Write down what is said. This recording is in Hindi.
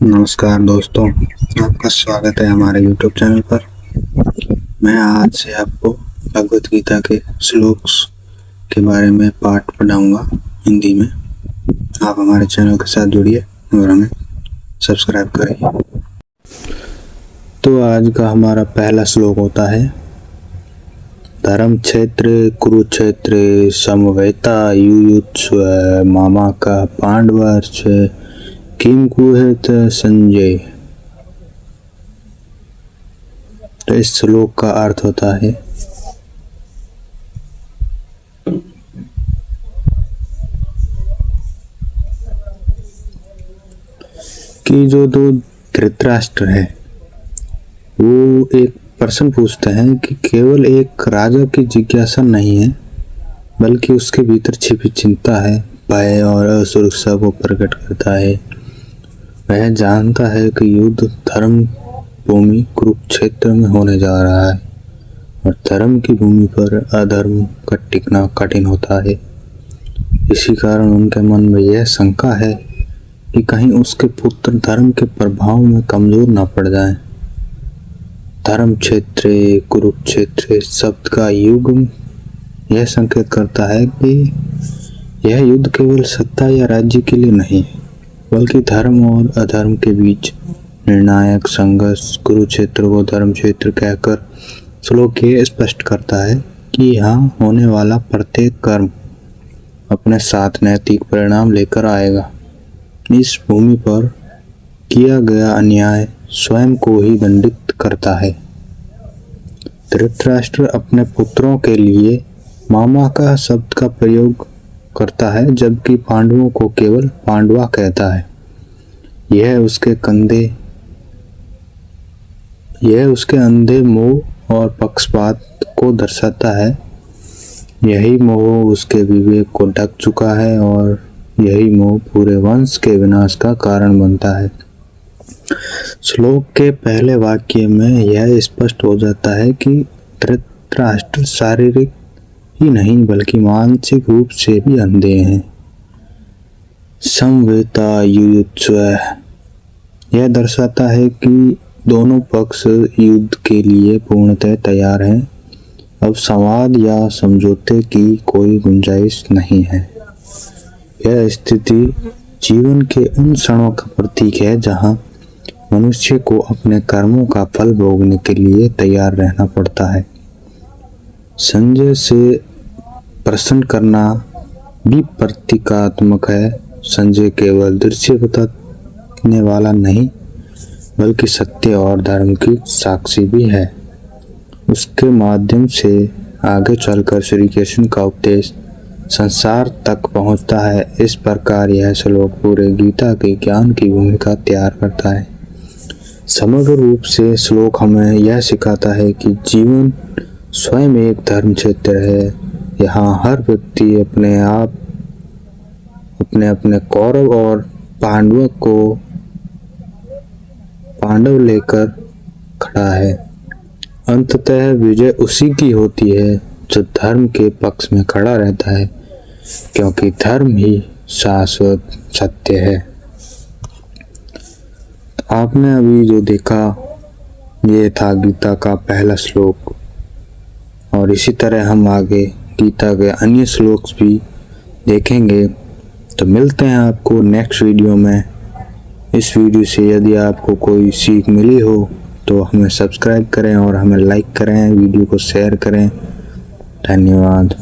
नमस्कार दोस्तों, आपका स्वागत है हमारे YouTube चैनल पर। मैं आज से आपको भगवत गीता के श्लोक्स के बारे में पाठ पढ़ाऊंगा हिंदी में। आप हमारे चैनल के साथ जुड़िए और हमें सब्सक्राइब करिए। तो आज का हमारा पहला श्लोक होता है, धर्म क्षेत्र कुरुक्षेत्र समवेता युयुत्सु मामाका पांडवाश्च किम कुरुत संजय। तो इस श्लोक का अर्थ होता है कि जो दो धृतराष्ट्र है वो एक प्रश्न पूछते हैं कि केवल एक राजा की जिज्ञासा नहीं है बल्कि उसके भीतर छिपी चिंता है, भय और असुरक्षा को प्रकट करता है। वह जानता है कि युद्ध धर्म भूमि कुरुक्षेत्र में होने जा रहा है और धर्म की भूमि पर अधर्म का टिकना कठिन होता है। इसी कारण उनके मन में यह शंका है कि कहीं उसके पुत्र धर्म के प्रभाव में कमजोर न पड़ जाएं। धर्म क्षेत्र कुरुक्षेत्र शब्द का युग्म यह संकेत करता है कि यह युद्ध केवल सत्ता या राज्य के लिए नहीं बल्कि धर्म और अधर्म के बीच निर्णायक संघर्ष। कुरुक्षेत्र को धर्म क्षेत्र कहकर श्लोक ये स्पष्ट करता है कि यहाँ होने वाला प्रत्येक कर्म अपने साथ नैतिक परिणाम लेकर आएगा। इस भूमि पर किया गया अन्याय स्वयं को ही दंडित करता है। धृतराष्ट्र अपने पुत्रों के लिए मामा का शब्द का प्रयोग करता है जबकि पांडवों को केवल पांडवा कहता है। यह उसके अंधे मोह और पक्षपात को दर्शाता है। यही मोह उसके विवेक को ढक चुका है और यही मोह पूरे वंश के विनाश का कारण बनता है। श्लोक के पहले वाक्य में यह स्पष्ट हो जाता है कि धृतराष्ट्र शारीरिक ही नहीं बल्कि मानसिक रूप से भी अंधे हैं। समवेता युयुत्सु यह दर्शाता है कि दोनों पक्ष युद्ध के लिए पूर्णतः तैयार हैं। अब संवाद या समझौते की कोई गुंजाइश नहीं है। यह स्थिति जीवन के उन क्षणों का प्रतीक है जहां मनुष्य को अपने कर्मों का फल भोगने के लिए तैयार रहना पड़ता है। संजय से प्रश्न करना भी प्रतीकात्मक है। संजय केवल दृश्य बताने वाला नहीं बल्कि सत्य और धर्म की साक्षी भी है। उसके माध्यम से आगे चलकर श्री कृष्ण का उपदेश संसार तक पहुंचता है। इस प्रकार यह श्लोक पूरे गीता के ज्ञान की भूमिका तैयार करता है। समग्र रूप से श्लोक हमें यह सिखाता है कि जीवन स्वयं एक धर्म क्षेत्र है। यहाँ हर व्यक्ति अपने अपने कौरव और पांडव लेकर खड़ा है। अंततः विजय उसी की होती है जो धर्म के पक्ष में खड़ा रहता है, क्योंकि धर्म ही शाश्वत सत्य है। आपने अभी जो देखा ये था गीता का पहला श्लोक और इसी तरह हम आगे गीता के अन्य श्लोक भी देखेंगे। तो मिलते हैं आपको नेक्स्ट वीडियो में। इस वीडियो से यदि आपको कोई सीख मिली हो तो हमें सब्सक्राइब करें और हमें लाइक करें, वीडियो को शेयर करें। धन्यवाद।